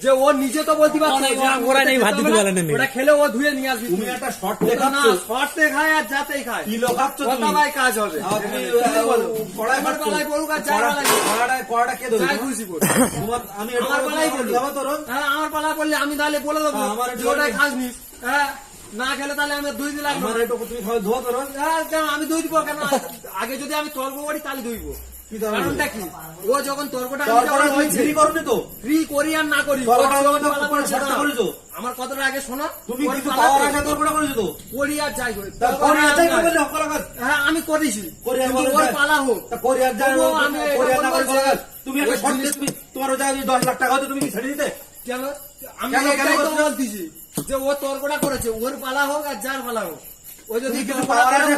যে ও নিজে তো বলতে পারছে ওটা খেলে ও ধুয়ে নিয়ে আসবি। তুমি একটা শর্ট না শর্টে খায় আর যাতেই খায় কিলো খাচ্ছ তুমি ভাই কাজ হবে। আমার পালাই বলুক আর যাই পালাই কড়াটা কে ধরবে? যাই খুশি বল। আমি আমার পালাই বলি হ্যাঁ আমার পালা বললে আমি তাহলে বলে দেবো যে ওটাই খাস নিস। হ্যাঁ না খেলে তাহলে আমি ধুই দিলাম। আমার এটুকু তুমি খাওয়া ধোয়া করো। হ্যাঁ কেন আমি ধুই দিব কেন? আগে যদি আমি তর্ক করি তাহলে ধুইবো। কারণটা কি ও যখন তর্কটা ফ্রি করনি তো ফ্রি করি আর না করি আমার কথাটা আগে শোনো। তুমি কিছু পাওয়ার আগে তর্কটা করেছো তো করি আর যাই করি হ্যাঁ আমি করেছি ওর পালা হোক তুমি একটা শর্ট তুমি তোমার ওই 10 লাখ টাকা হতো তুমি কি ছেড়ে দিতে? কেন আমি এটাই তো বলতেছি যে ও তর্কটা করেছে ওর পালা হোক আর যার পালা হোক ও যদি পাওয়ার আগে